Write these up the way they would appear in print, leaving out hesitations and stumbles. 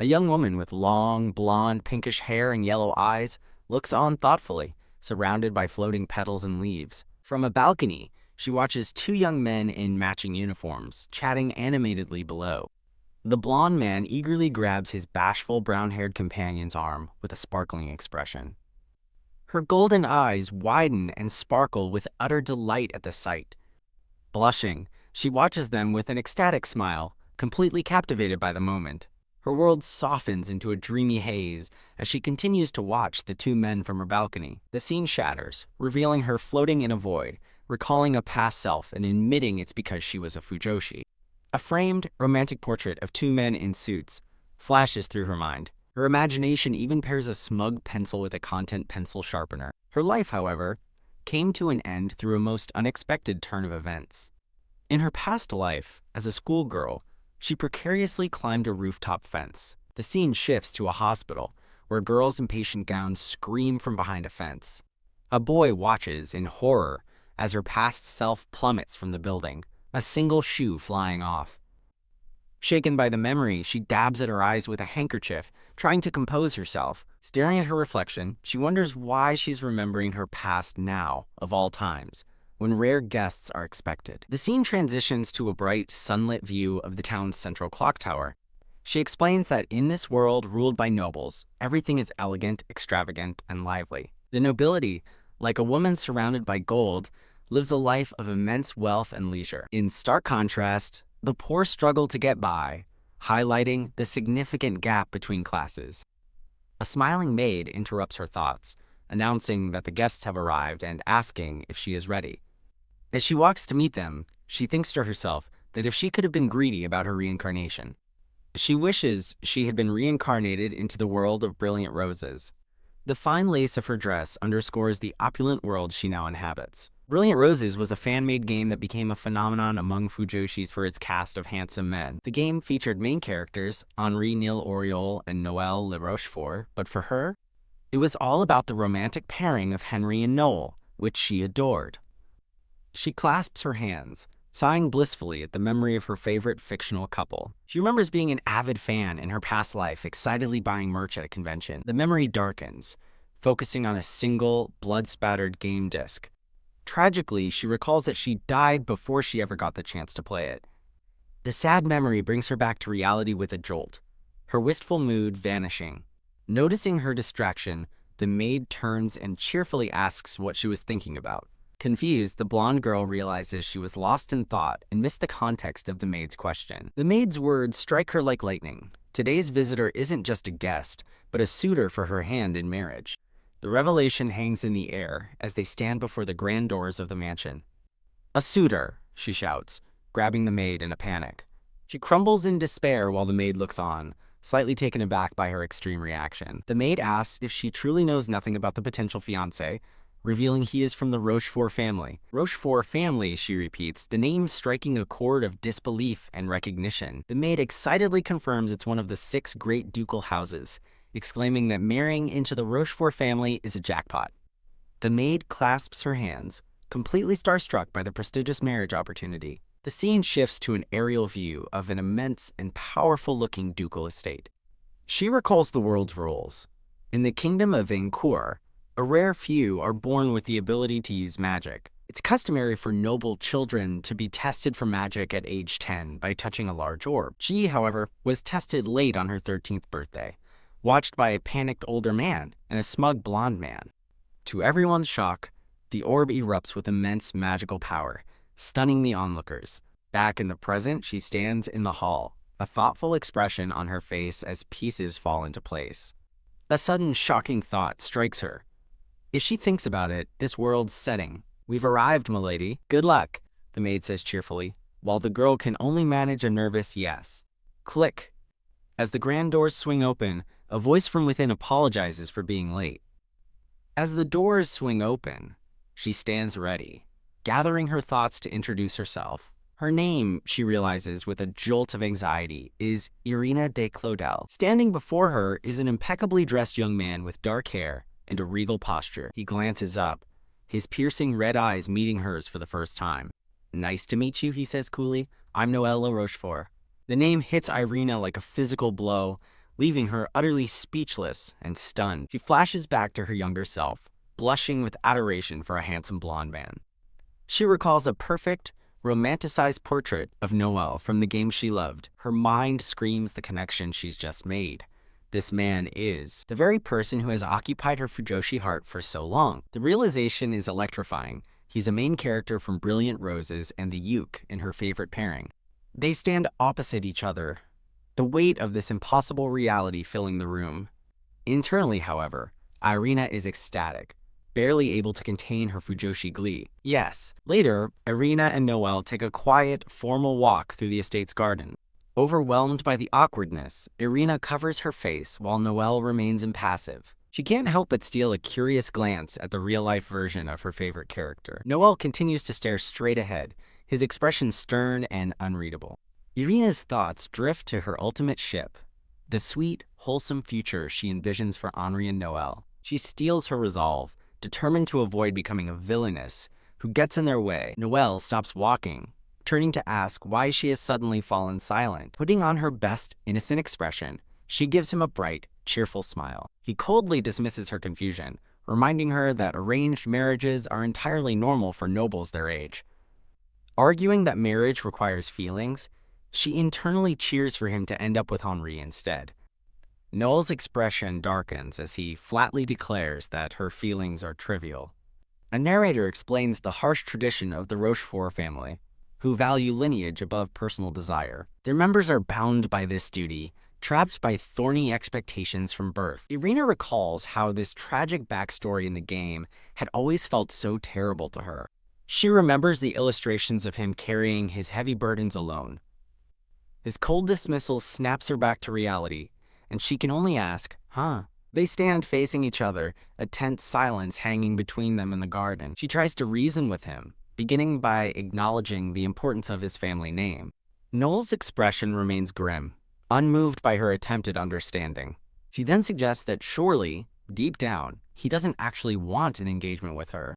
A young woman with long, blonde, pinkish hair and yellow eyes looks on thoughtfully, surrounded by floating petals and leaves. From a balcony, she watches two young men in matching uniforms, chatting animatedly below. The blonde man eagerly grabs his bashful brown-haired companion's arm with a sparkling expression. Her golden eyes widen and sparkle with utter delight at the sight. Blushing, she watches them with an ecstatic smile, completely captivated by the moment. Her world softens into a dreamy haze as she continues to watch the two men from her balcony. The scene shatters, revealing her floating in a void, recalling a past self and admitting it's because she was a Fujoshi. A framed, romantic portrait of two men in suits flashes through her mind. Her imagination even pairs a smug pencil with a content pencil sharpener. Her life, however, came to an end through a most unexpected turn of events. In her past life, as a schoolgirl, she precariously climbed a rooftop fence. The scene shifts to a hospital, where girls in patient gowns scream from behind a fence. A boy watches in horror as her past self plummets from the building, a single shoe flying off. Shaken by the memory, she dabs at her eyes with a handkerchief, trying to compose herself. Staring at her reflection, she wonders why she's remembering her past now, of all times, when rare guests are expected. The scene transitions to a bright, sunlit view of the town's central clock tower. She explains that in this world ruled by nobles, everything is elegant, extravagant, and lively. The nobility, like a woman surrounded by gold, lives a life of immense wealth and leisure. In stark contrast, the poor struggle to get by, highlighting the significant gap between classes. A smiling maid interrupts her thoughts, announcing that the guests have arrived and asking if she is ready. As she walks to meet them, she thinks to herself that if she could have been greedy about her reincarnation, she wishes she had been reincarnated into the world of brilliant roses. The fine lace of her dress underscores the opulent world she now inhabits. Brilliant Roses was a fan-made game that became a phenomenon among Fujoshis for its cast of handsome men. The game featured main characters Henri Nil Oriol and Noël Le Rochefort, but for her, it was all about the romantic pairing of Henry and Noel, which she adored. She clasps her hands, sighing blissfully at the memory of her favorite fictional couple. She remembers being an avid fan in her past life, excitedly buying merch at a convention. The memory darkens, focusing on a single, blood-spattered game disc. Tragically, she recalls that she died before she ever got the chance to play it. The sad memory brings her back to reality with a jolt, her wistful mood vanishing. Noticing her distraction, the maid turns and cheerfully asks what she was thinking about. Confused, the blonde girl realizes she was lost in thought and missed the context of the maid's question. The maid's words strike her like lightning. Today's visitor isn't just a guest, but a suitor for her hand in marriage. The revelation hangs in the air as they stand before the grand doors of the mansion. "A suitor," she shouts, grabbing the maid in a panic. She crumbles in despair while the maid looks on, slightly taken aback by her extreme reaction. The maid asks if she truly knows nothing about the potential fiancé, revealing he is from the Rochefort family. Rochefort family, she repeats, the name striking a chord of disbelief and recognition. The maid excitedly confirms it's one of the 6 great ducal houses, exclaiming that marrying into the Rochefort family is a jackpot. The maid clasps her hands, completely starstruck by the prestigious marriage opportunity. The scene shifts to an aerial view of an immense and powerful-looking ducal estate. She recalls the world's rules. In the kingdom of Vaincourt, a rare few are born with the ability to use magic. It's customary for noble children to be tested for magic at age 10 by touching a large orb. She, however, was tested late on her 13th birthday, watched by a panicked older man and a smug blonde man. To everyone's shock, the orb erupts with immense magical power, stunning the onlookers. Back in the present, she stands in the hall, a thoughtful expression on her face as pieces fall into place. A sudden shocking thought strikes her. If she thinks about it, this world's setting. "We've arrived, milady. Good luck," the maid says cheerfully, while the girl can only manage a nervous yes. Click. As the grand doors swing open, a voice from within apologizes for being late. As the doors swing open, she stands ready, gathering her thoughts to introduce herself. Her name, she realizes with a jolt of anxiety, is Irina de Claudel. Standing before her is an impeccably dressed young man with dark hair and a regal posture. He glances up, his piercing red eyes meeting hers for the first time. "Nice to meet you," he says coolly. "I'm Noël Le Rochefort." The name hits Irina like a physical blow, leaving her utterly speechless and stunned. She flashes back to her younger self, blushing with adoration for a handsome blonde man. She recalls a perfect, romanticized portrait of Noel from the game she loved. Her mind screams the connection she's just made. This man is the very person who has occupied her Fujoshi heart for so long. The realization is electrifying. He's a main character from Brilliant Roses and the Uke in her favorite pairing. They stand opposite each other, the weight of this impossible reality filling the room. Internally, however, Irina is ecstatic, barely able to contain her Fujoshi glee. Yes, later, Irina and Noel take a quiet, formal walk through the estate's garden. Overwhelmed by the awkwardness, Irina covers her face while Noel remains impassive. She can't help but steal a curious glance at the real-life version of her favorite character. Noel continues to stare straight ahead, his expression stern and unreadable. Irina's thoughts drift to her ultimate ship, the sweet, wholesome future she envisions for Henri and Noel. She steels her resolve, determined to avoid becoming a villainess who gets in their way. Noel stops walking, turning to ask why she has suddenly fallen silent. Putting on her best innocent expression, she gives him a bright, cheerful smile. He coldly dismisses her confusion, reminding her that arranged marriages are entirely normal for nobles their age. Arguing that marriage requires feelings, she internally cheers for him to end up with Henri instead. Noel's expression darkens as he flatly declares that her feelings are trivial. A narrator explains the harsh tradition of the Rochefort family, who value lineage above personal desire. Their members are bound by this duty, trapped by thorny expectations from birth. Irina recalls how this tragic backstory in the game had always felt so terrible to her. She remembers the illustrations of him carrying his heavy burdens alone. His cold dismissal snaps her back to reality, and she can only ask, huh? They stand facing each other, a tense silence hanging between them in the garden. She tries to reason with him, beginning by acknowledging the importance of his family name. Noel's expression remains grim, unmoved by her attempted understanding. She then suggests that surely, deep down, he doesn't actually want an engagement with her.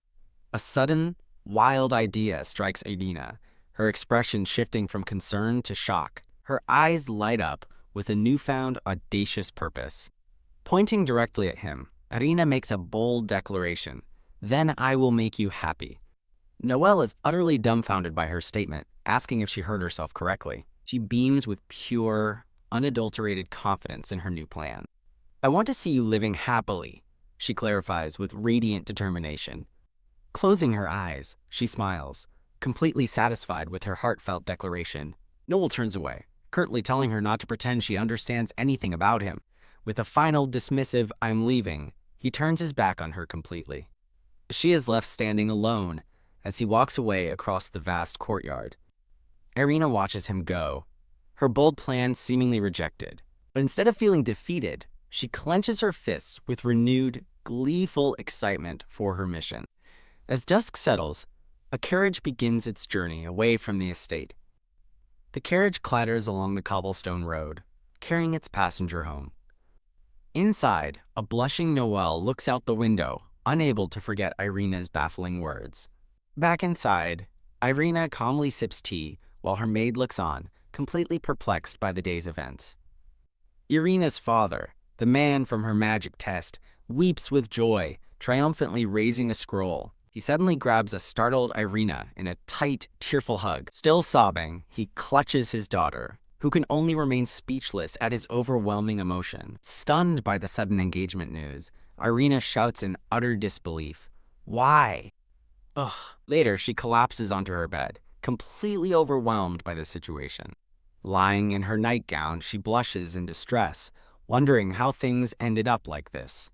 A sudden, wild idea strikes Irina, her expression shifting from concern to shock. Her eyes light up with a newfound audacious purpose. Pointing directly at him, Irina makes a bold declaration. Then I will make you happy. Noel is utterly dumbfounded by her statement, asking if she heard herself correctly. She beams with pure, unadulterated confidence in her new plan. I want to see you living happily, she clarifies with radiant determination. Closing her eyes, she smiles, completely satisfied with her heartfelt declaration. Noel turns away, curtly telling her not to pretend she understands anything about him. With a final dismissive "I'm leaving," he turns his back on her completely. She is left standing alone as he walks away across the vast courtyard. Irina watches him go, her bold plan seemingly rejected. But instead of feeling defeated, she clenches her fists with renewed, gleeful excitement for her mission. As dusk settles, a carriage begins its journey away from the estate. The carriage clatters along the cobblestone road, carrying its passenger home. Inside, a blushing Noel looks out the window, unable to forget Irina's baffling words. Back inside, Irina calmly sips tea while her maid looks on, completely perplexed by the day's events. Irina's father, the man from her magic test, weeps with joy, triumphantly raising a scroll. He suddenly grabs a startled Irina in a tight, tearful hug. Still sobbing, he clutches his daughter, who can only remain speechless at his overwhelming emotion. Stunned by the sudden engagement news, Irina shouts in utter disbelief, "Why?" Ugh. Later, she collapses onto her bed, completely overwhelmed by the situation. Lying in her nightgown, she blushes in distress, wondering how things ended up like this.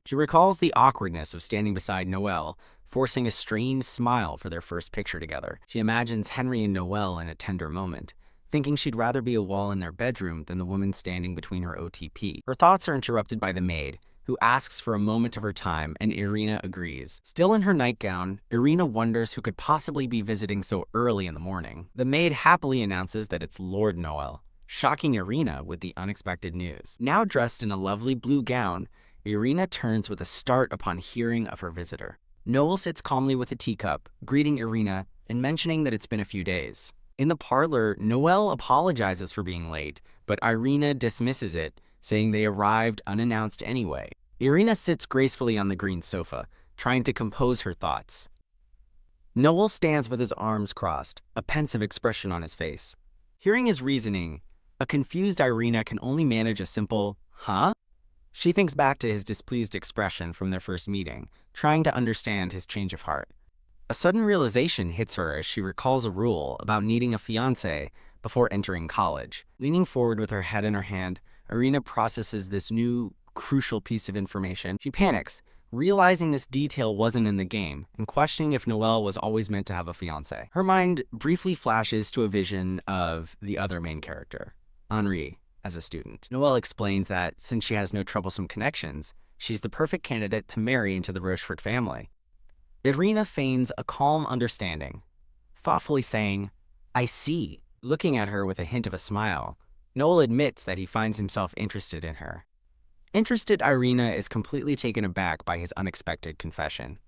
She recalls the awkwardness of standing beside Noel, forcing a strained smile for their first picture together. She imagines Henry and Noel in a tender moment, thinking she'd rather be a wall in their bedroom than the woman standing between her OTP. Her thoughts are interrupted by the maid, who asks for a moment of her time, and Irina agrees. Still in her nightgown, Irina wonders who could possibly be visiting so early in the morning. The maid happily announces that it's Lord Noel, shocking Irina with the unexpected news. Now dressed in a lovely blue gown, Irina turns with a start upon hearing of her visitor. Noel sits calmly with a teacup, greeting Irina and mentioning that it's been a few days. In the parlor, Noelle apologizes for being late, but Irina dismisses it, saying they arrived unannounced anyway. Irina sits gracefully on the green sofa, trying to compose her thoughts. Noel stands with his arms crossed, a pensive expression on his face. Hearing his reasoning, a confused Irina can only manage a simple, huh? She thinks back to his displeased expression from their first meeting, trying to understand his change of heart. A sudden realization hits her as she recalls a rule about needing a fiancé before entering college. Leaning forward with her head in her hand, Irina processes this new, crucial piece of information. She panics, realizing this detail wasn't in the game, and questioning if Noelle was always meant to have a fiancé. Her mind briefly flashes to a vision of the other main character, Henri, as a student. Noelle explains that since she has no troublesome connections, she's the perfect candidate to marry into the Rochefort family. Irina feigns a calm understanding, thoughtfully saying, "I see." Looking at her with a hint of a smile, Noel admits that he finds himself interested in her. Interested Irina is completely taken aback by his unexpected confession.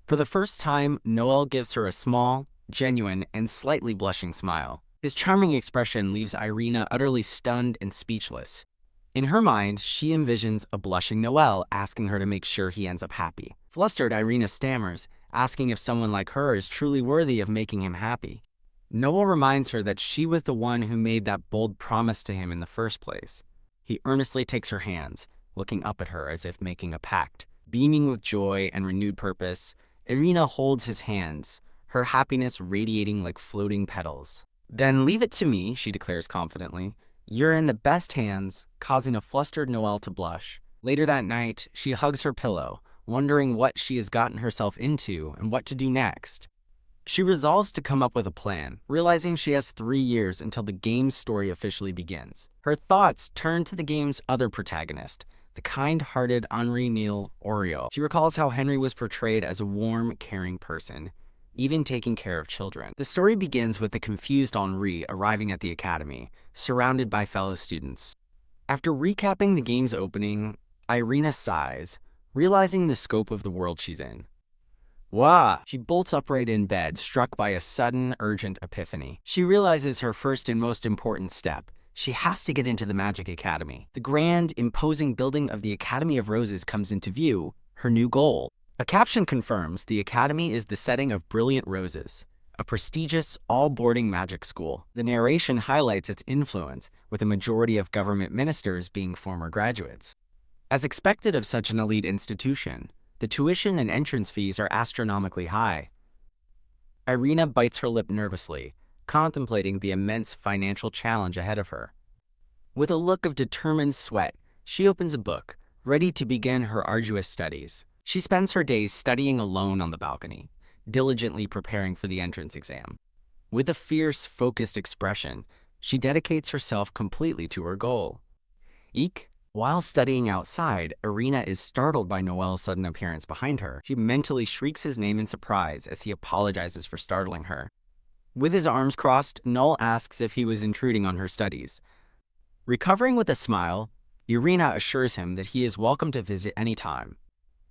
For the first time, Noel gives her a small, genuine, and slightly blushing smile. His charming expression leaves Irina utterly stunned and speechless. In her mind, she envisions a blushing Noel asking her to make sure he ends up happy. Flustered, Irina stammers, asking if someone like her is truly worthy of making him happy. Noel reminds her that she was the one who made that bold promise to him in the first place. He earnestly takes her hands, looking up at her as if making a pact. Beaming with joy and renewed purpose, Irina holds his hands, her happiness radiating like floating petals. "Then leave it to me," she declares confidently. "You're in the best hands," causing a flustered Noelle to blush. Later that night, she hugs her pillow, wondering what she has gotten herself into and what to do next. She resolves to come up with a plan, realizing she has 3 years until the game's story officially begins. Her thoughts turn to the game's other protagonist, the kind-hearted Henri Neil Oriol. She recalls how Henry was portrayed as a warm, caring person, even taking care of children. The story begins with the confused Henri arriving at the academy, surrounded by fellow students. After recapping the game's opening, Irina sighs, realizing the scope of the world she's in. Wah! She bolts upright in bed, struck by a sudden, urgent epiphany. She realizes her first and most important step. She has to get into the Magic Academy. The grand, imposing building of the Academy of Roses comes into view, her new goal. A caption confirms the Academy is the setting of Brilliant Roses, a prestigious, all-boarding magic school. The narration highlights its influence, with a majority of government ministers being former graduates. As expected of such an elite institution, the tuition and entrance fees are astronomically high. Irina bites her lip nervously, contemplating the immense financial challenge ahead of her. With a look of determined sweat, she opens a book, ready to begin her arduous studies. She spends her days studying alone on the balcony, diligently preparing for the entrance exam. With a fierce, focused expression, she dedicates herself completely to her goal. Eek! While studying outside, Irina is startled by Noel's sudden appearance behind her. She mentally shrieks his name in surprise as he apologizes for startling her. With his arms crossed, Noel asks if he was intruding on her studies. Recovering with a smile, Irina assures him that he is welcome to visit any time.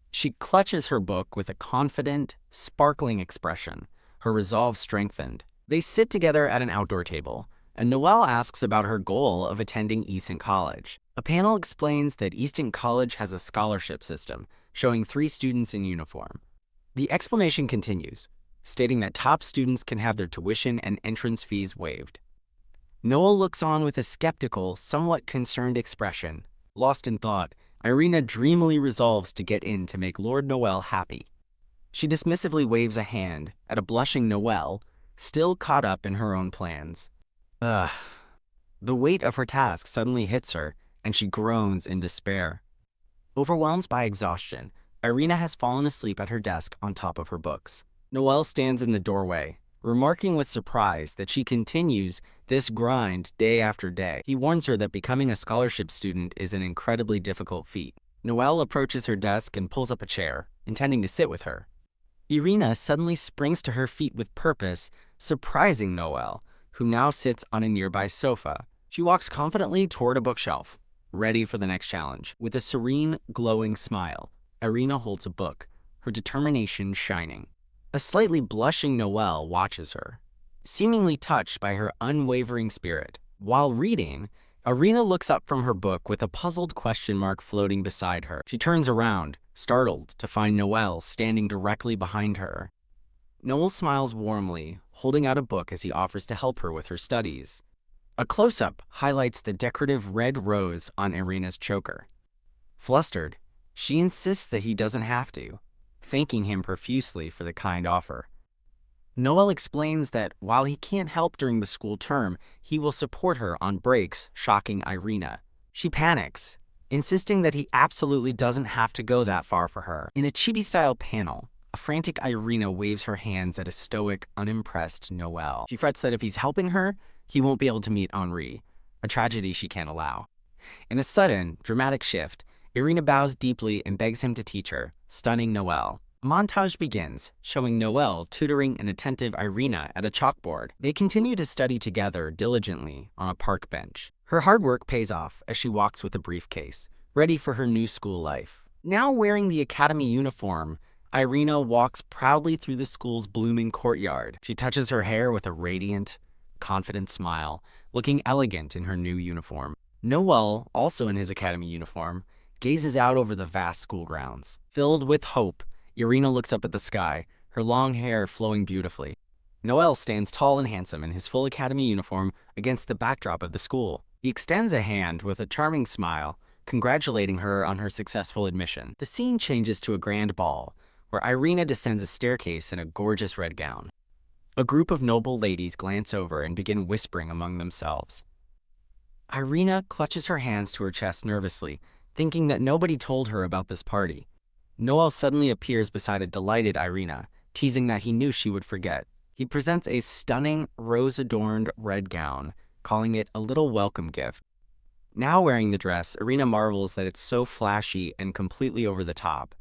She clutches her book with a confident, sparkling expression, her resolve strengthened. They sit together at an outdoor table, and Noelle asks about her goal of attending Easton College. A panel explains that Easton College has a scholarship system, showing 3 students in uniform. The explanation continues, stating that top students can have their tuition and entrance fees waived. Noel looks on with a skeptical, somewhat concerned expression. Lost in thought, Irina dreamily resolves to get in to make Lord Noel happy. She dismissively waves a hand at a blushing Noel, still caught up in her own plans. Ugh. The weight of her task suddenly hits her, and she groans in despair. Overwhelmed by exhaustion, Irina has fallen asleep at her desk on top of her books. Noelle stands in the doorway, remarking with surprise that she continues this grind day after day. He warns her that becoming a scholarship student is an incredibly difficult feat. Noelle approaches her desk and pulls up a chair, intending to sit with her. Irina suddenly springs to her feet with purpose, surprising Noelle, who now sits on a nearby sofa. She walks confidently toward a bookshelf, ready for the next challenge. With a serene, glowing smile, Irina holds a book, her determination shining. A slightly blushing Noelle watches her, seemingly touched by her unwavering spirit. While reading, Irina looks up from her book with a puzzled question mark floating beside her. She turns around, startled, to find Noel standing directly behind her. Noel smiles warmly, holding out a book as he offers to help her with her studies. A close-up highlights the decorative red rose on Irina's choker. Flustered, she insists that he doesn't have to, thanking him profusely for the kind offer. Noel explains that while he can't help during the school term, he will support her on breaks, shocking Irina. She panics, insisting that he absolutely doesn't have to go that far for her. In a chibi-style panel, a frantic Irina waves her hands at a stoic, unimpressed Noel. She frets that if he's helping her, he won't be able to meet Henri, a tragedy she can't allow. In a sudden, dramatic shift, Irina bows deeply and begs him to teach her, stunning Noel. A montage begins, showing Noel tutoring an attentive Irina at a chalkboard. They continue to study together diligently on a park bench. Her hard work pays off as she walks with a briefcase, ready for her new school life. Now wearing the academy uniform, Irina walks proudly through the school's blooming courtyard. She touches her hair with a radiant, confident smile, looking elegant in her new uniform. Noel, also in his academy uniform, gazes out over the vast school grounds. Filled with hope, Irina looks up at the sky, her long hair flowing beautifully. Noel stands tall and handsome in his full academy uniform against the backdrop of the school. He extends a hand with a charming smile, congratulating her on her successful admission. The scene changes to a grand ball, where Irina descends a staircase in a gorgeous red gown. A group of noble ladies glance over and begin whispering among themselves. Irina clutches her hands to her chest nervously, thinking that nobody told her about this party. Noel suddenly appears beside a delighted Irina, teasing that he knew she would forget. He presents a stunning, rose-adorned red gown, calling it a little welcome gift. Now wearing the dress, Irina marvels that it's so flashy and completely over the top.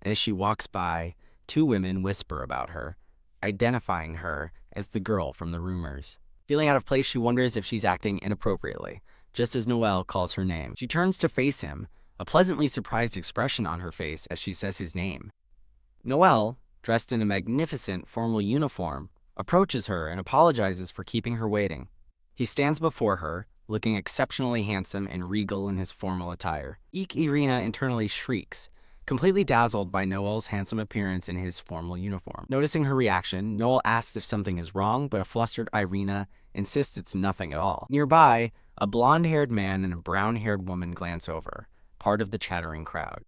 As she walks by, two women whisper about her, identifying her as the girl from the rumors. Feeling out of place, she wonders if she's acting inappropriately, just as Noel calls her name. She turns to face him, a pleasantly surprised expression on her face as she says his name. Noel, dressed in a magnificent formal uniform, approaches her and apologizes for keeping her waiting. He stands before her, looking exceptionally handsome and regal in his formal attire. Irina internally shrieks, completely dazzled by Noel's handsome appearance in his formal uniform. Noticing her reaction, Noel asks if something is wrong, but a flustered Irina insists it's nothing at all. Nearby, a blonde-haired man and a brown-haired woman glance over, part of the chattering crowd.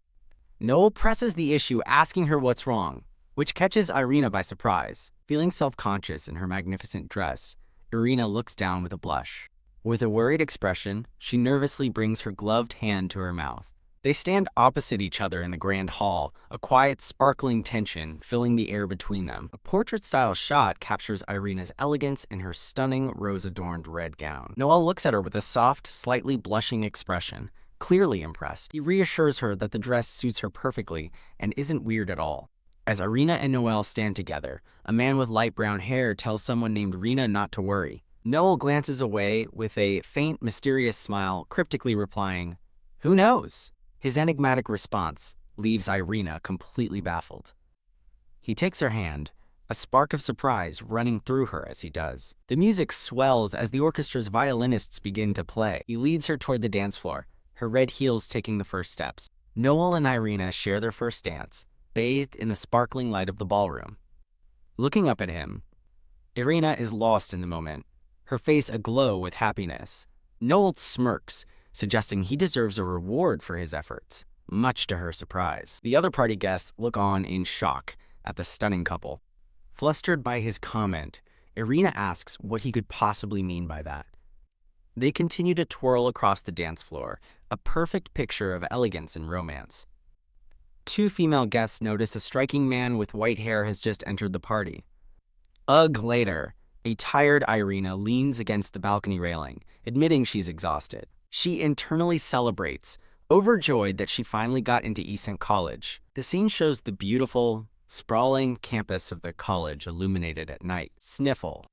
Noel presses the issue, asking her what's wrong, which catches Irina by surprise. Feeling self-conscious in her magnificent dress, Irina looks down with a blush. With a worried expression, she nervously brings her gloved hand to her mouth. They stand opposite each other in the grand hall, a quiet, sparkling tension filling the air between them. A portrait-style shot captures Irina's elegance in her stunning, rose-adorned red gown. Noel looks at her with a soft, slightly blushing expression, clearly impressed. He reassures her that the dress suits her perfectly and isn't weird at all. As Irina and Noel stand together, a man with light brown hair tells someone named Rina not to worry. Noel glances away with a faint, mysterious smile, cryptically replying, "Who knows?" His enigmatic response leaves Irina completely baffled. He takes her hand, a spark of surprise running through her as he does. The music swells as the orchestra's violinists begin to play. He leads her toward the dance floor, her red heels taking the first steps. Noel and Irina share their first dance, bathed in the sparkling light of the ballroom. Looking up at him, Irina is lost in the moment, her face aglow with happiness. Noel smirks, suggesting he deserves a reward for his efforts, much to her surprise. The other party guests look on in shock at the stunning couple. Flustered by his comment, Irina asks what he could possibly mean by that. They continue to twirl across the dance floor, a perfect picture of elegance and romance. Two female guests notice a striking man with white hair has just entered the party. Later, a tired Irina leans against the balcony railing, admitting she's exhausted. She internally celebrates, overjoyed that she finally got into Easton College. The scene shows the beautiful, sprawling campus of the college illuminated at night. Sniffle.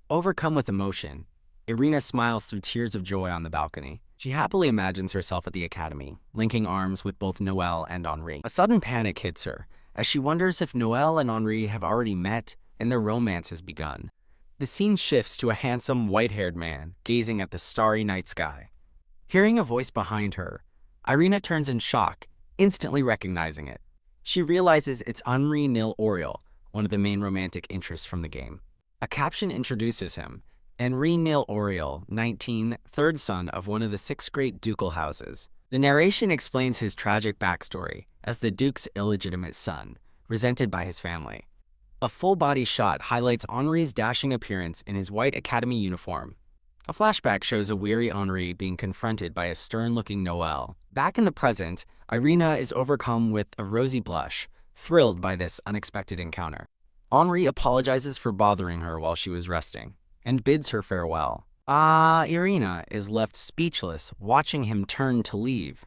Overcome with emotion, Irina smiles through tears of joy on the balcony. She happily imagines herself at the academy, linking arms with both Noel and Henri. A sudden panic hits her, as she wonders if Noel and Henri have already met and their romance has begun. The scene shifts to a handsome, white-haired man gazing at the starry night sky. Hearing a voice behind her, Irina turns in shock, instantly recognizing it. She realizes it's Henri Nil Oriol, one of the main romantic interests from the game. A caption introduces him: Henri Nil Oriol, 19, third son of one of the 6 great ducal houses. The narration explains his tragic backstory as the Duke's illegitimate son, resented by his family. A full-body shot highlights Henri's dashing appearance in his white academy uniform. A flashback shows a weary Henri being confronted by a stern-looking Noël. Back in the present, Irina is overcome with a rosy blush, thrilled by this unexpected encounter. Henri apologizes for bothering her while she was resting, and bids her farewell. Irina is left speechless, watching him turn to leave.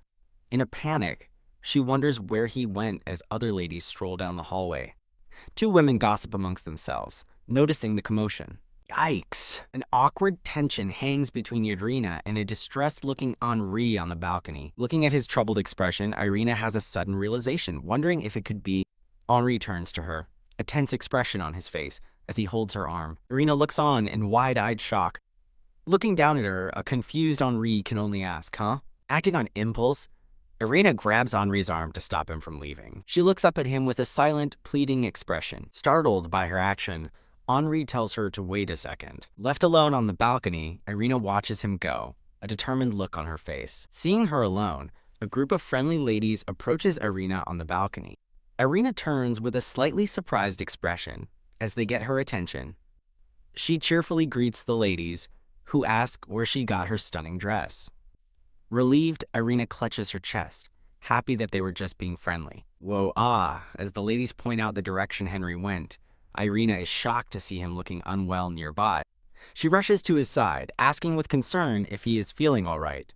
In a panic, she wonders where he went as other ladies stroll down the hallway. 2 women gossip amongst themselves, noticing the commotion. Yikes! An awkward tension hangs between Irina and a distressed-looking Henri on the balcony. Looking at his troubled expression, Irina has a sudden realization, wondering if it could be. Henri turns to her, a tense expression on his face as he holds her arm. Irina looks on in wide-eyed shock. Looking down at her, a confused Henri can only ask, huh? Acting on impulse, Irina grabs Henri's arm to stop him from leaving. She looks up at him with a silent, pleading expression. Startled by her action, Henri tells her to wait a second. Left alone on the balcony, Irina watches him go, a determined look on her face. Seeing her alone, a group of friendly ladies approaches Irina on the balcony. Irina turns with a slightly surprised expression as they get her attention. She cheerfully greets the ladies, who ask where she got her stunning dress. Relieved, Irina clutches her chest, happy that they were just being friendly. As the ladies point out the direction Henri went, Irina is shocked to see him looking unwell nearby. She rushes to his side, asking with concern if he is feeling all right.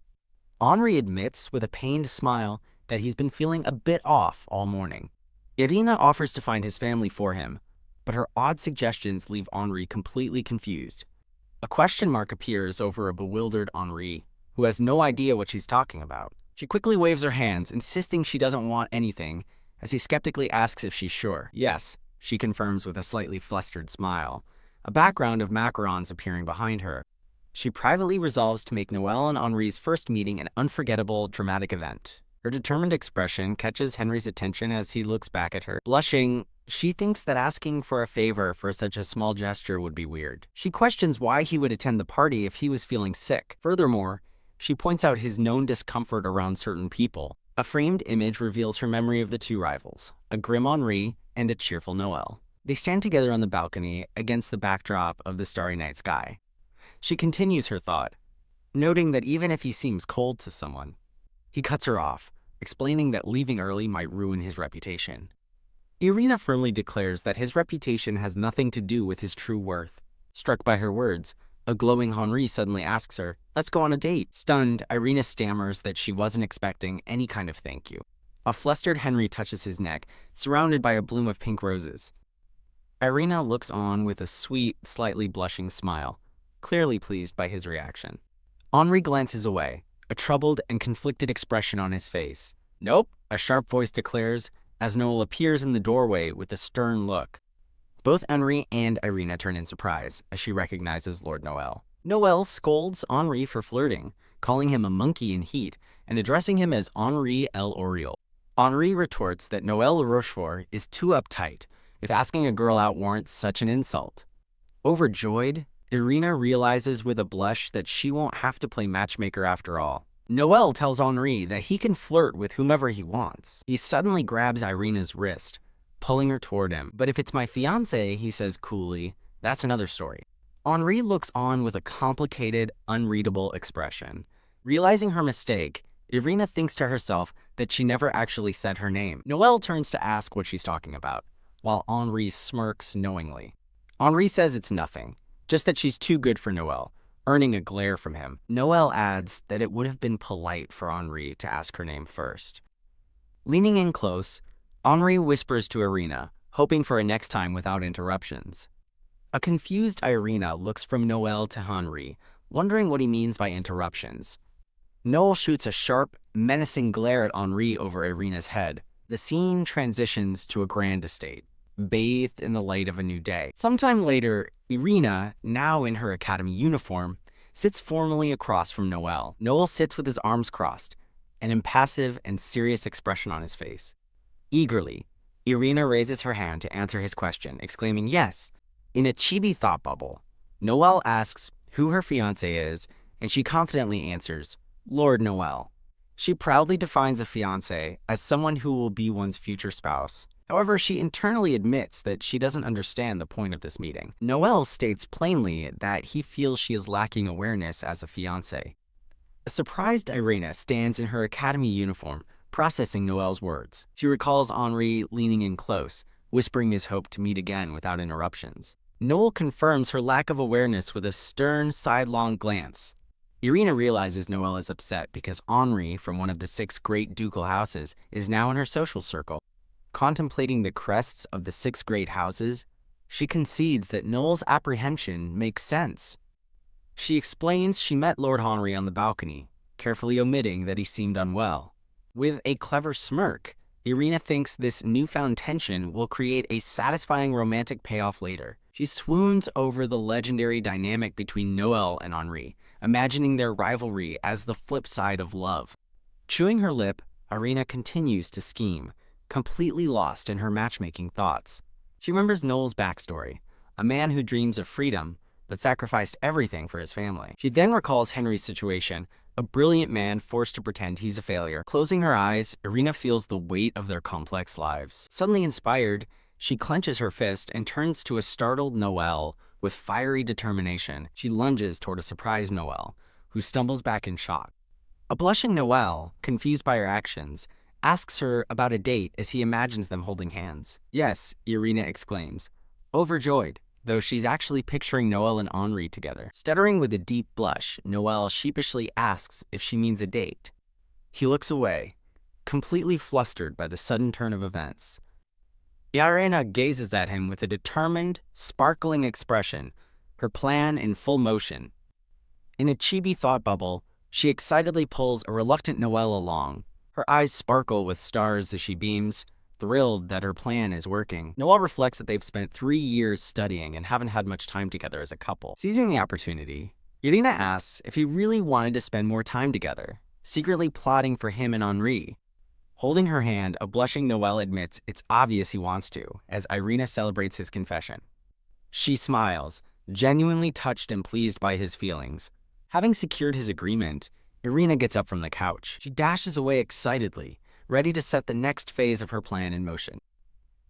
Henri admits with a pained smile that he's been feeling a bit off all morning. Irina offers to find his family for him, but her odd suggestions leave Henri completely confused. A question mark appears over a bewildered Henri, who has no idea what she's talking about. She quickly waves her hands, insisting she doesn't want anything, as he skeptically asks if she's sure. Yes, she confirms with a slightly flustered smile, a background of macarons appearing behind her. She privately resolves to make Noël and Henri's first meeting an unforgettable, dramatic event. Her determined expression catches Henri's attention as he looks back at her. Blushing, she thinks that asking for a favor for such a small gesture would be weird. She questions why he would attend the party if he was feeling sick. Furthermore, she points out his known discomfort around certain people. A framed image reveals her memory of the 2 rivals, a grim Henri and a cheerful Noël. They stand together on the balcony against the backdrop of the starry night sky. She continues her thought, noting that even if he seems cold to someone, he cuts her off, explaining that leaving early might ruin his reputation. Irina firmly declares that his reputation has nothing to do with his true worth. Struck by her words, a glowing Henri suddenly asks her, "Let's go on a date." Stunned, Irina stammers that she wasn't expecting any kind of thank you. A flustered Henri touches his neck, surrounded by a bloom of pink roses. Irina looks on with a sweet, slightly blushing smile, clearly pleased by his reaction. Henri glances away, a troubled and conflicted expression on his face. "Nope," a sharp voice declares, as Noël appears in the doorway with a stern look. Both Henri and Irina turn in surprise as she recognizes Lord Noël. Noël scolds Henri for flirting, calling him a monkey in heat and addressing him as Henri L. Oriol. Henri retorts that Noël Rochefort is too uptight if asking a girl out warrants such an insult. Overjoyed, Irina realizes with a blush that she won't have to play matchmaker after all. Noël tells Henri that he can flirt with whomever he wants. He suddenly grabs Irina's wrist, pulling her toward him. "But if it's my fiancé," he says coolly, "that's another story." Henri looks on with a complicated, unreadable expression. Realizing her mistake, Irina thinks to herself that she never actually said her name. Noël turns to ask what she's talking about, while Henri smirks knowingly. Henri says it's nothing, just that she's too good for Noël, earning a glare from him. Noël adds that it would have been polite for Henri to ask her name first. Leaning in close, Henri whispers to Irina, hoping for a next time without interruptions. A confused Irina looks from Noël to Henri, wondering what he means by interruptions. Noël shoots a sharp, menacing glare at Henri over Irina's head. The scene transitions to a grand estate. bathed in the light of a new day. Sometime later, Irina, now in her academy uniform, sits formally across from Noel. Noel sits with his arms crossed, an impassive and serious expression on his face. Eagerly, Irina raises her hand to answer his question, exclaiming yes. In a chibi thought bubble, Noel asks who her fiancé is, and she confidently answers, Lord Noel. She proudly defines a fiancé as someone who will be one's future spouse. However, she internally admits that she doesn't understand the point of this meeting. Noel states plainly that he feels she is lacking awareness as a fiancé. A surprised Irina stands in her academy uniform, processing Noel's words. She recalls Henri leaning in close, whispering his hope to meet again without interruptions. Noel confirms her lack of awareness with a stern, sidelong glance. Irina realizes Noel is upset because Henri, from one of the 6 great ducal houses, is now in her social circle. Contemplating the crests of the 6 great houses, she concedes that Noel's apprehension makes sense. She explains she met Lord Henri on the balcony, carefully omitting that he seemed unwell. With a clever smirk, Irina thinks this newfound tension will create a satisfying romantic payoff later. She swoons over the legendary dynamic between Noel and Henri, imagining their rivalry as the flip side of love. Chewing her lip, Irina continues to scheme, completely lost in her matchmaking thoughts. She remembers Noel's backstory, a man who dreams of freedom, but sacrificed everything for his family. She then recalls Henry's situation, a brilliant man forced to pretend he's a failure. Closing her eyes, Irina feels the weight of their complex lives. Suddenly inspired, she clenches her fist and turns to a startled Noel with fiery determination. She lunges toward a surprised Noel, who stumbles back in shock. A blushing Noel, confused by her actions, asks her about a date as he imagines them holding hands. Yes, Irina exclaims, overjoyed, though she's actually picturing Noel and Henri together. Stuttering with a deep blush, Noel sheepishly asks if she means a date. He looks away, completely flustered by the sudden turn of events. Irina gazes at him with a determined, sparkling expression, her plan in full motion. In a chibi thought bubble, she excitedly pulls a reluctant Noel along. Her eyes sparkle with stars as she beams, thrilled that her plan is working. Noel reflects that they've spent 3 years studying and haven't had much time together as a couple. Seizing the opportunity, Irina asks if he really wanted to spend more time together, secretly plotting for him and Henri. Holding her hand, a blushing Noel admits it's obvious he wants to, as Irina celebrates his confession. She smiles, genuinely touched and pleased by his feelings. Having secured his agreement, Irina gets up from the couch. She dashes away excitedly, ready to set the next phase of her plan in motion.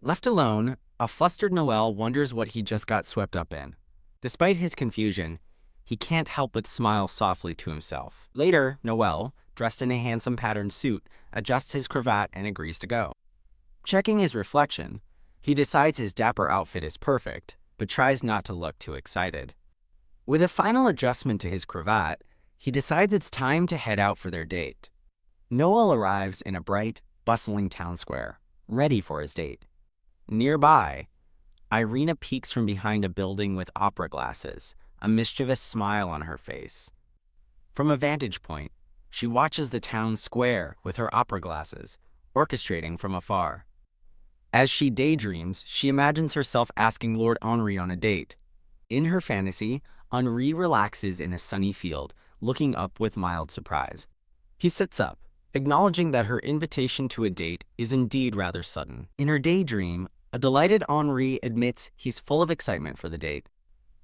Left alone, a flustered Noel wonders what he just got swept up in. Despite his confusion, he can't help but smile softly to himself. Later, Noel, dressed in a handsome patterned suit, adjusts his cravat and agrees to go. Checking his reflection, he decides his dapper outfit is perfect, but tries not to look too excited. With a final adjustment to his cravat, he decides it's time to head out for their date. Noel arrives in a bright, bustling town square, ready for his date. Nearby, Irina peeks from behind a building with opera glasses, a mischievous smile on her face. From a vantage point, she watches the town square with her opera glasses, orchestrating from afar. As she daydreams, she imagines herself asking Lord Henri on a date. In her fantasy, Henri relaxes in a sunny field, looking up with mild surprise. He sits up, acknowledging that her invitation to a date is indeed rather sudden. In her daydream, a delighted Henri admits he's full of excitement for the date.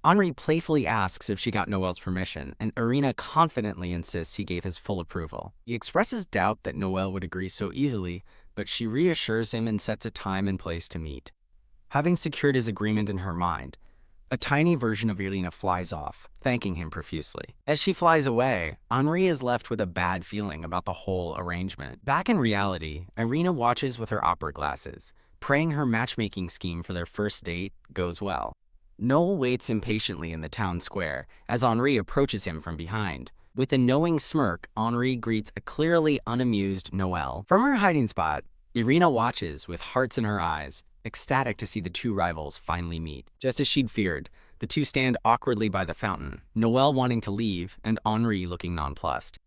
Henri playfully asks if she got Noel's permission, and Irina confidently insists he gave his full approval. He expresses doubt that Noel would agree so easily, but she reassures him and sets a time and place to meet. Having secured his agreement in her mind, a tiny version of Irina flies off, thanking him profusely. As she flies away, Henri is left with a bad feeling about the whole arrangement. Back in reality, Irina watches with her opera glasses, praying her matchmaking scheme for their first date goes well. Noel waits impatiently in the town square as Henri approaches him from behind. With a knowing smirk, Henri greets a clearly unamused Noel. From her hiding spot, Irina watches with hearts in her eyes, ecstatic to see the two rivals finally meet. Just as she'd feared, the two stand awkwardly by the fountain, Noel wanting to leave and Henri looking nonplussed.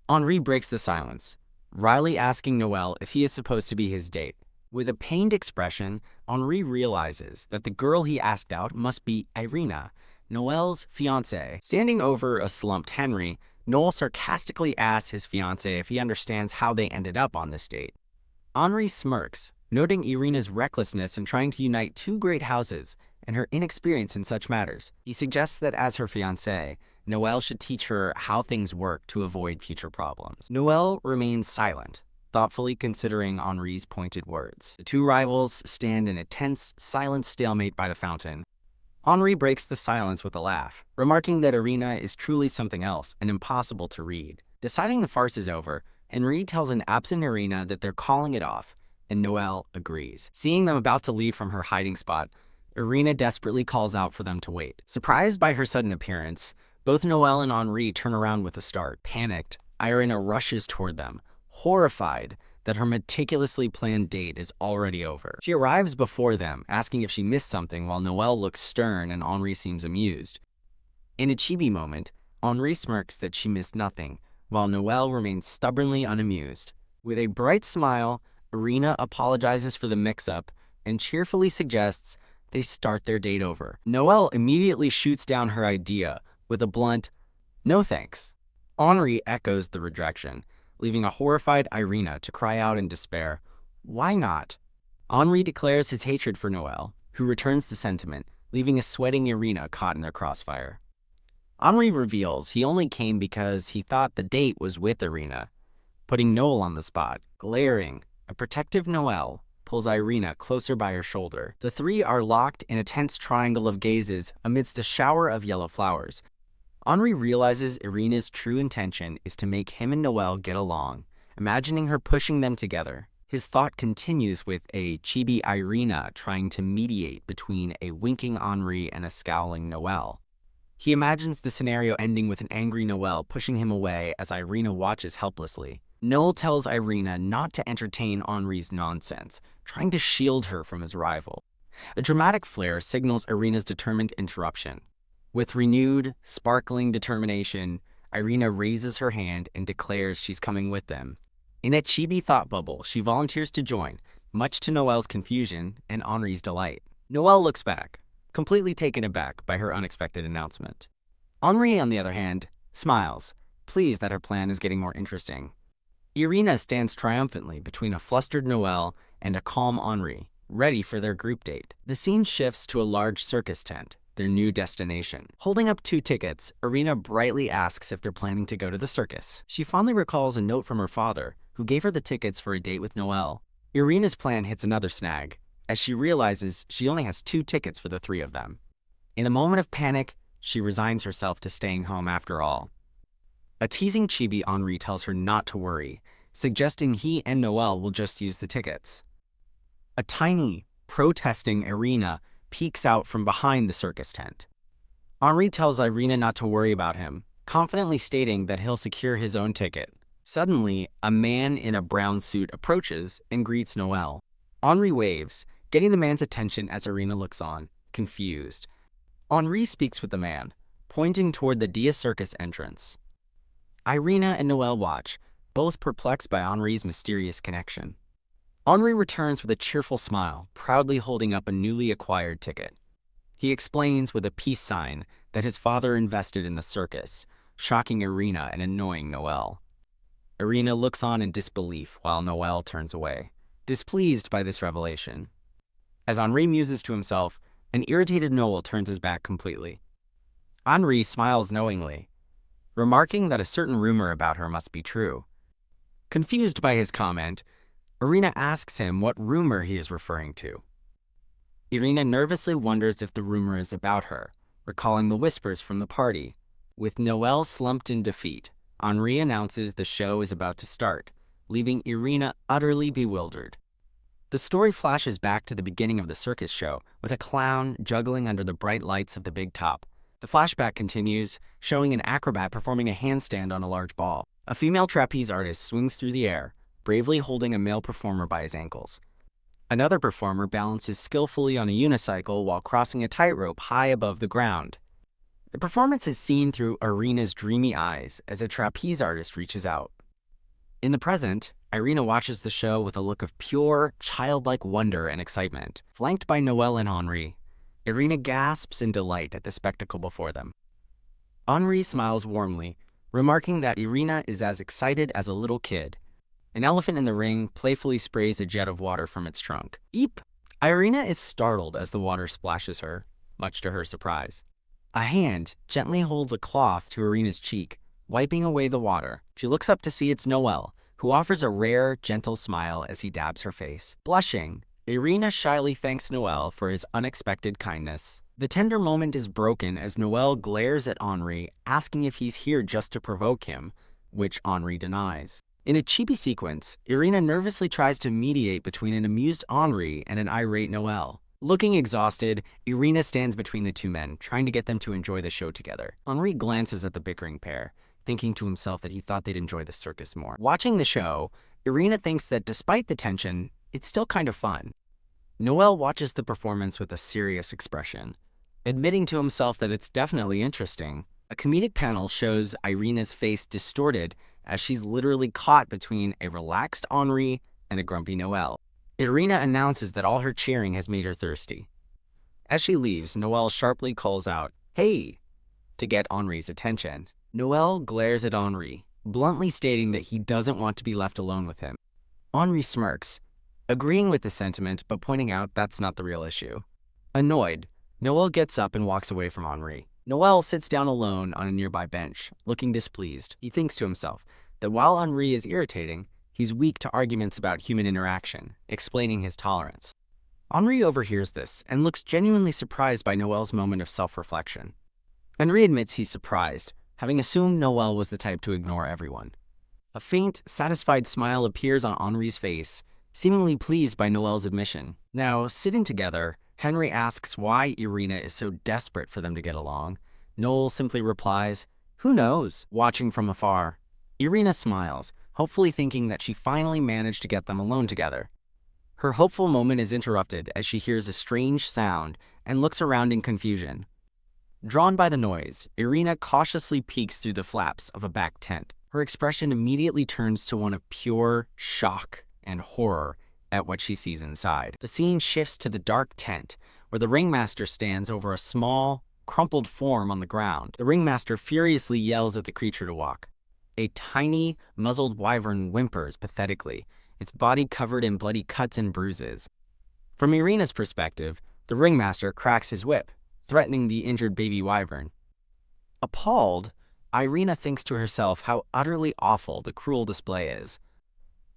Henri breaks the silence, wryly asking Noel if he is supposed to be his date. With a pained expression, Henri realizes that the girl he asked out must be Irina, Noel's fiancée. Standing over a slumped Henry, Noel sarcastically asks his fiancée if he understands how they ended up on this date. Henri smirks, noting Irina's recklessness in trying to unite two great houses and her inexperience in such matters. He suggests that as her fiancée, Noel should teach her how things work to avoid future problems. Noel remains silent, thoughtfully considering Henri's pointed words. The two rivals stand in a tense, silent stalemate by the fountain. Henri breaks the silence with a laugh, remarking that Irina is truly something else and impossible to read. Deciding the farce is over, Henri tells an absent Irina that they're calling it off, and Noel agrees. Seeing them about to leave from her hiding spot, Irina desperately calls out for them to wait. Surprised by her sudden appearance, both Noel and Henri turn around with a start. Panicked, Irina rushes toward them, horrified that her meticulously planned date is already over. She arrives before them, asking if she missed something while Noel looks stern and Henri seems amused. In a chibi moment, Henri smirks that she missed nothing, while Noel remains stubbornly unamused. With a bright smile, Irina apologizes for the mix-up and cheerfully suggests they start their date over. Noel immediately shoots down her idea with a blunt, "No thanks." Henri echoes the rejection, leaving a horrified Irina to cry out in despair, "Why not?" Henri declares his hatred for Noel, who returns the sentiment, leaving a sweating Irina caught in their crossfire. Henri reveals he only came because he thought the date was with Irina, putting Noel on the spot. Glaring, a protective Noel pulls Irina closer by her shoulder. The three are locked in a tense triangle of gazes amidst a shower of yellow flowers. Henri realizes Irina's true intention is to make him and Noel get along, imagining her pushing them together. His thought continues with a chibi Irina trying to mediate between a winking Henri and a scowling Noel. He imagines the scenario ending with an angry Noel pushing him away as Irina watches helplessly. Noel tells Irina not to entertain Henri's nonsense, trying to shield her from his rival. A dramatic flare signals Irina's determined interruption. With renewed, sparkling determination, Irina raises her hand and declares she's coming with them. In a chibi thought bubble, she volunteers to join, much to Noel's confusion and Henri's delight. Noel looks back, completely taken aback by her unexpected announcement. Henri, on the other hand, smiles, pleased that her plan is getting more interesting. Irina stands triumphantly between a flustered Noel and a calm Henri, ready for their group date. The scene shifts to a large circus tent, their new destination. Holding up 2 tickets, Irina brightly asks if they're planning to go to the circus. She fondly recalls a note from her father, who gave her the tickets for a date with Noel. Irina's plan hits another snag, as she realizes she only has 2 tickets for the 3 of them. In a moment of panic, she resigns herself to staying home after all. A teasing chibi Henri tells her not to worry, suggesting he and Noel will just use the tickets. A tiny, protesting Irina peeks out from behind the circus tent. Henri tells Irina not to worry about him, confidently stating that he'll secure his own ticket. Suddenly, a man in a brown suit approaches and greets Noel. Henri waves, getting the man's attention as Irina looks on, confused. Henri speaks with the man, pointing toward the Dia Circus entrance. Irina and Noel watch, both perplexed by Henri's mysterious connection. Henri returns with a cheerful smile, proudly holding up a newly acquired ticket. He explains with a peace sign that his father invested in the circus, shocking Irina and annoying Noel. Irina looks on in disbelief while Noel turns away, displeased by this revelation. As Henri muses to himself, an irritated Noel turns his back completely. Henri smiles knowingly, remarking that a certain rumor about her must be true. Confused by his comment, Irina asks him what rumor he is referring to. Irina nervously wonders if the rumor is about her, recalling the whispers from the party. With Noel slumped in defeat, Henri announces the show is about to start, leaving Irina utterly bewildered. The story flashes back to the beginning of the circus show, with a clown juggling under the bright lights of the big top. The flashback continues, showing an acrobat performing a handstand on a large ball. A female trapeze artist swings through the air, bravely holding a male performer by his ankles. Another performer balances skillfully on a unicycle while crossing a tightrope high above the ground. The performance is seen through Irina's dreamy eyes as a trapeze artist reaches out. In the present, Irina watches the show with a look of pure, childlike wonder and excitement. Flanked by Noelle and Henri, Irina gasps in delight at the spectacle before them. Henri smiles warmly, remarking that Irina is as excited as a little kid. An elephant in the ring playfully sprays a jet of water from its trunk. Eep! Irina is startled as the water splashes her, much to her surprise. A hand gently holds a cloth to Irina's cheek, wiping away the water. She looks up to see it's Noelle, who offers a rare, gentle smile as he dabs her face. Blushing, Irina shyly thanks Noelle for his unexpected kindness. The tender moment is broken as Noelle glares at Henri, asking if he's here just to provoke him, which Henri denies. In a cheapy sequence, Irina nervously tries to mediate between an amused Henri and an irate Noelle. Looking exhausted, Irina stands between the two men, trying to get them to enjoy the show together. Henri glances at the bickering pair, thinking to himself that he thought they'd enjoy the circus more. Watching the show, Irina thinks that despite the tension, it's still kind of fun. Noelle watches the performance with a serious expression, admitting to himself that it's definitely interesting. A comedic panel shows Irina's face distorted as she's literally caught between a relaxed Henri and a grumpy Noelle. Irina announces that all her cheering has made her thirsty. As she leaves, Noelle sharply calls out, "Hey!" to get Henri's attention. Noelle glares at Henri, bluntly stating that he doesn't want to be left alone with him. Henri smirks, agreeing with the sentiment but pointing out that's not the real issue. Annoyed, Noelle gets up and walks away from Henri. Noelle sits down alone on a nearby bench, looking displeased. He thinks to himself that while Henri is irritating, he's weak to arguments about human interaction, explaining his tolerance. Henri overhears this and looks genuinely surprised by Noelle's moment of self-reflection. Henri admits he's surprised, having assumed Noelle was the type to ignore everyone. A faint, satisfied smile appears on Henri's face, seemingly pleased by Noelle's admission. Now, sitting together, Henri asks why Irina is so desperate for them to get along. Noelle simply replies, "Who knows?" Watching from afar, Irina smiles, hopefully thinking that she finally managed to get them alone together. Her hopeful moment is interrupted as she hears a strange sound and looks around in confusion. Drawn by the noise, Irina cautiously peeks through the flaps of a back tent. Her expression immediately turns to one of pure shock and horror at what she sees inside. The scene shifts to the dark tent, where the ringmaster stands over a small, crumpled form on the ground. The ringmaster furiously yells at the creature to walk. A tiny, muzzled wyvern whimpers pathetically, its body covered in bloody cuts and bruises. From Irina's perspective, the ringmaster cracks his whip, threatening the injured baby wyvern. Appalled, Irina thinks to herself how utterly awful the cruel display is.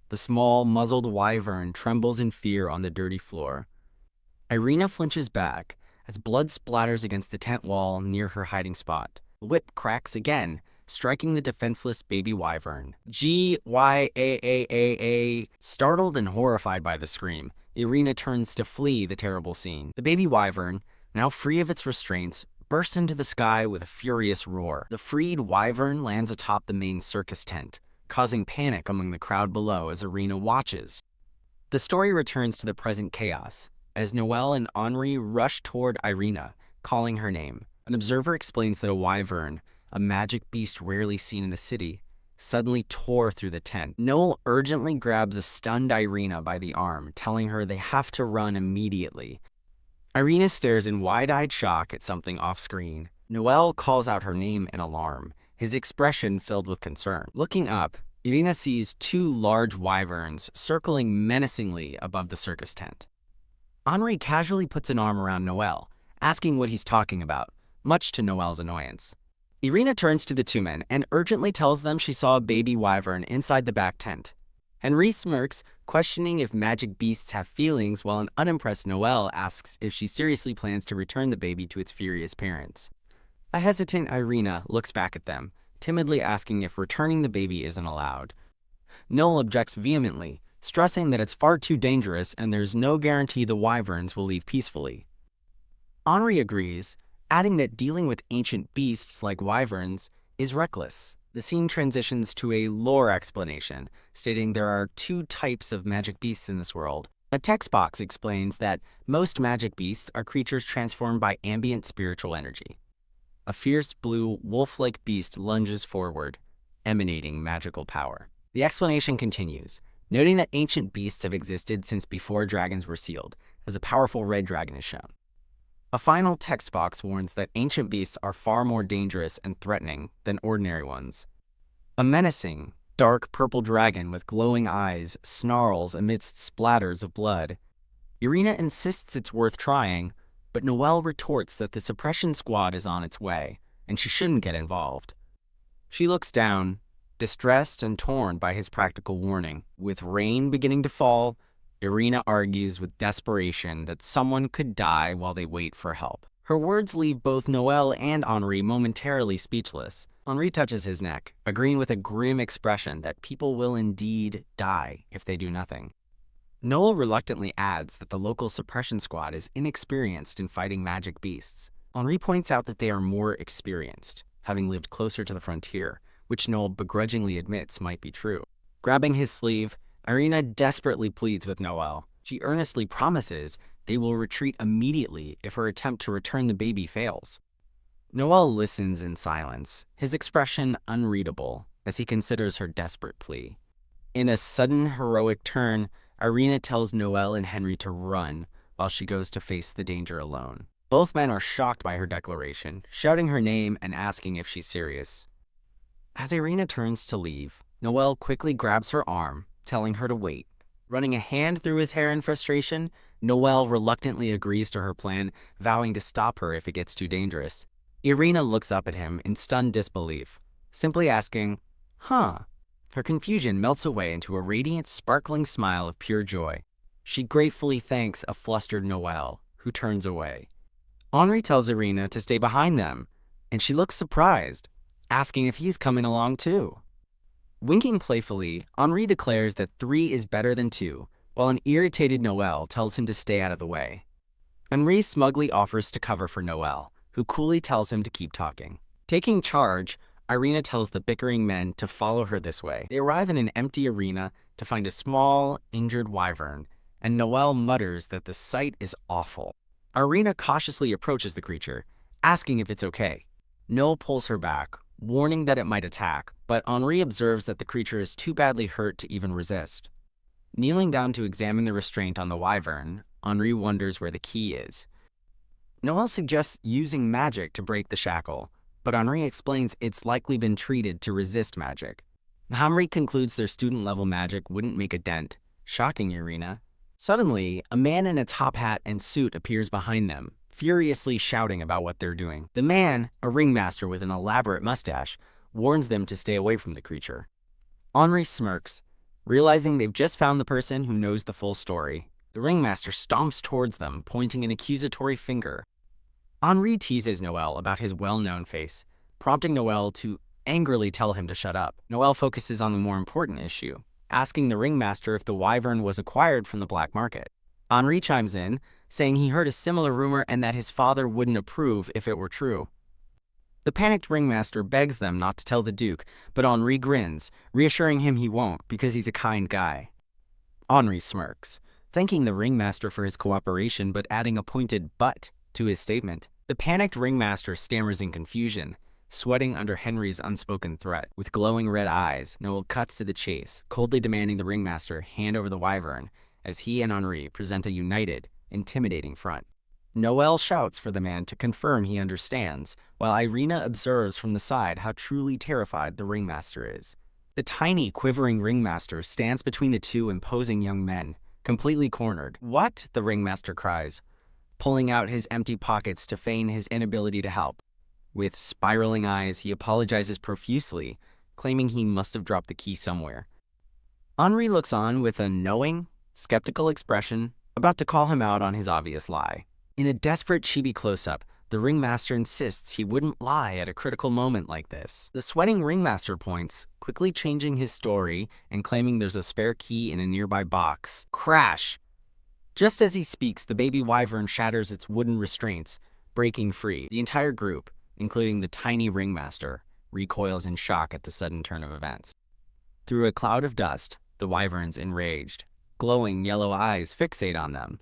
The small, muzzled wyvern trembles in fear on the dirty floor. Irina flinches back as blood splatters against the tent wall near her hiding spot. The whip cracks again, striking the defenseless baby wyvern. G-Y-A-A-A-A. Startled and horrified by the scream, Irina turns to flee the terrible scene. The baby wyvern, now free of its restraints, bursts into the sky with a furious roar. The freed wyvern lands atop the main circus tent, causing panic among the crowd below as Irina watches. The story returns to the present chaos, as Noelle and Henri rush toward Irina, calling her name. An observer explains that a wyvern, a magic beast rarely seen in the city, suddenly tore through the tent. Noelle urgently grabs a stunned Irina by the arm, telling her they have to run immediately. Irina stares in wide-eyed shock at something off-screen. Noelle calls out her name in alarm, his expression filled with concern. Looking up, Irina sees two large wyverns circling menacingly above the circus tent. Henri casually puts an arm around Noelle, asking what he's talking about, much to Noelle's annoyance. Irina turns to the two men and urgently tells them she saw a baby wyvern inside the back tent. Henri smirks, questioning if magic beasts have feelings, while an unimpressed Noelle asks if she seriously plans to return the baby to its furious parents. A hesitant Irina looks back at them, timidly asking if returning the baby isn't allowed. Noelle objects vehemently, stressing that it's far too dangerous and there's no guarantee the wyverns will leave peacefully. Henri agrees, adding that dealing with ancient beasts like wyverns is reckless. The scene transitions to a lore explanation, stating there are two types of magic beasts in this world. A text box explains that most magic beasts are creatures transformed by ambient spiritual energy. A fierce blue, wolf-like beast lunges forward, emanating magical power. The explanation continues, noting that ancient beasts have existed since before dragons were sealed, as a powerful red dragon is shown. A final text box warns that ancient beasts are far more dangerous and threatening than ordinary ones. A menacing, dark purple dragon with glowing eyes snarls amidst splatters of blood. Irina insists it's worth trying, but Noelle retorts that the suppression squad is on its way, and she shouldn't get involved. She looks down, distressed and torn by his practical warning. With rain beginning to fall, Irina argues with desperation that someone could die while they wait for help. Her words leave both Noelle and Henri momentarily speechless. Henri touches his neck, agreeing with a grim expression that people will indeed die if they do nothing. Noelle reluctantly adds that the local suppression squad is inexperienced in fighting magic beasts. Henri points out that they are more experienced, having lived closer to the frontier, which Noelle begrudgingly admits might be true. Grabbing his sleeve, Irina desperately pleads with Noelle. She earnestly promises they will retreat immediately if her attempt to return the baby fails. Noelle listens in silence, his expression unreadable as he considers her desperate plea. In a sudden heroic turn, Irina tells Noelle and Henry to run while she goes to face the danger alone. Both men are shocked by her declaration, shouting her name and asking if she's serious. As Irina turns to leave, Noelle quickly grabs her arm, telling her to wait. Running a hand through his hair in frustration, Noelle reluctantly agrees to her plan, vowing to stop her if it gets too dangerous. Irina looks up at him in stunned disbelief, simply asking, "Huh?" Her confusion melts away into a radiant, sparkling smile of pure joy. She gratefully thanks a flustered Noelle, who turns away. Henri tells Irina to stay behind them, and she looks surprised, asking if he's coming along too. Winking playfully, Henri declares that 3 is better than 2, while an irritated Noelle tells him to stay out of the way. Henri smugly offers to cover for Noelle, who coolly tells him to keep talking. Taking charge, Irina tells the bickering men to follow her this way. They arrive in an empty arena to find a small, injured wyvern, and Noelle mutters that the sight is awful. Irina cautiously approaches the creature, asking if it's okay. Noelle pulls her back, warning that it might attack, but Henri observes that the creature is too badly hurt to even resist. Kneeling down to examine the restraint on the wyvern, Henri wonders where the key is. Noelle suggests using magic to break the shackle, but Henri explains it's likely been treated to resist magic. Henri concludes their student-level magic wouldn't make a dent, shocking Irina. Suddenly, a man in a top hat and suit appears behind them, furiously shouting about what they're doing. The man, a ringmaster with an elaborate mustache, warns them to stay away from the creature. Henri smirks, realizing they've just found the person who knows the full story. The ringmaster stomps towards them, pointing an accusatory finger. Henri teases Noelle about his well-known face, prompting Noelle to angrily tell him to shut up. Noelle focuses on the more important issue, asking the ringmaster if the wyvern was acquired from the black market. Henri chimes in, saying he heard a similar rumor and that his father wouldn't approve if it were true. The panicked ringmaster begs them not to tell the Duke, but Henri grins, reassuring him he won't because he's a kind guy. Henri smirks, thanking the ringmaster for his cooperation but adding a pointed "but" to his statement. The panicked ringmaster stammers in confusion, sweating under Henry's unspoken threat. With glowing red eyes, Noelle cuts to the chase, coldly demanding the ringmaster hand over the wyvern as he and Henri present a united, intimidating front. Noelle shouts for the man to confirm he understands, while Irina observes from the side how truly terrified the ringmaster is. The tiny, quivering ringmaster stands between the two imposing young men, completely cornered. "What?" the ringmaster cries, pulling out his empty pockets to feign his inability to help. With spiraling eyes, he apologizes profusely, claiming he must have dropped the key somewhere. Henri looks on with a knowing, skeptical expression, about to call him out on his obvious lie. In a desperate chibi close-up, the ringmaster insists he wouldn't lie at a critical moment like this. The sweating ringmaster points, quickly changing his story and claiming there's a spare key in a nearby box. Crash! Just as he speaks, the baby wyvern shatters its wooden restraints, breaking free. The entire group, including the tiny ringmaster, recoils in shock at the sudden turn of events. Through a cloud of dust, the wyvern's enraged. Glowing yellow eyes fixate on them.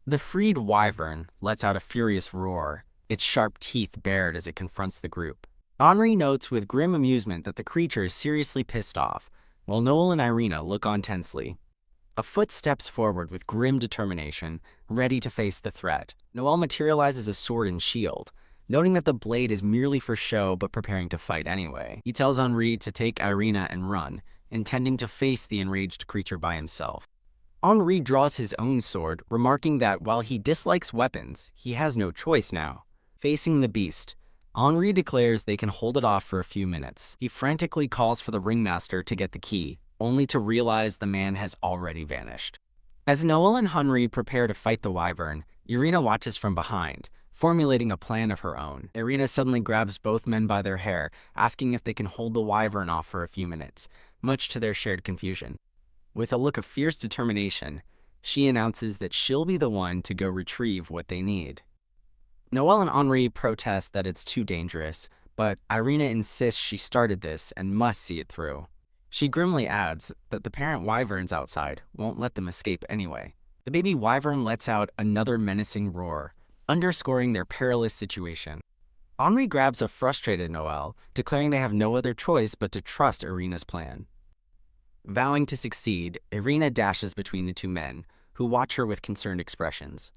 The freed wyvern lets out a furious roar, its sharp teeth bared as it confronts the group. Henri notes with grim amusement that the creature is seriously pissed off, while Noel and Irina look on tensely. A foot steps forward with grim determination, ready to face the threat. Noel materializes a sword and shield, noting that the blade is merely for show but preparing to fight anyway. He tells Henri to take Irina and run, intending to face the enraged creature by himself. Henri draws his own sword, remarking that while he dislikes weapons, he has no choice now. Facing the beast, Henri declares they can hold it off for a few minutes. He frantically calls for the ringmaster to get the key, only to realize the man has already vanished. As Noel and Henri prepare to fight the wyvern, Irina watches from behind, formulating a plan of her own. Irina suddenly grabs both men by their hair, asking if they can hold the wyvern off for a few minutes, much to their shared confusion. With a look of fierce determination, she announces that she'll be the one to go retrieve what they need. Noel and Henri protest that it's too dangerous, but Irina insists she started this and must see it through. She grimly adds that the parent wyverns outside won't let them escape anyway. The baby wyvern lets out another menacing roar, underscoring their perilous situation. Henri grabs a frustrated Noel, declaring they have no other choice but to trust Irina's plan. Vowing to succeed, Irina dashes between the two men, who watch her with concerned expressions.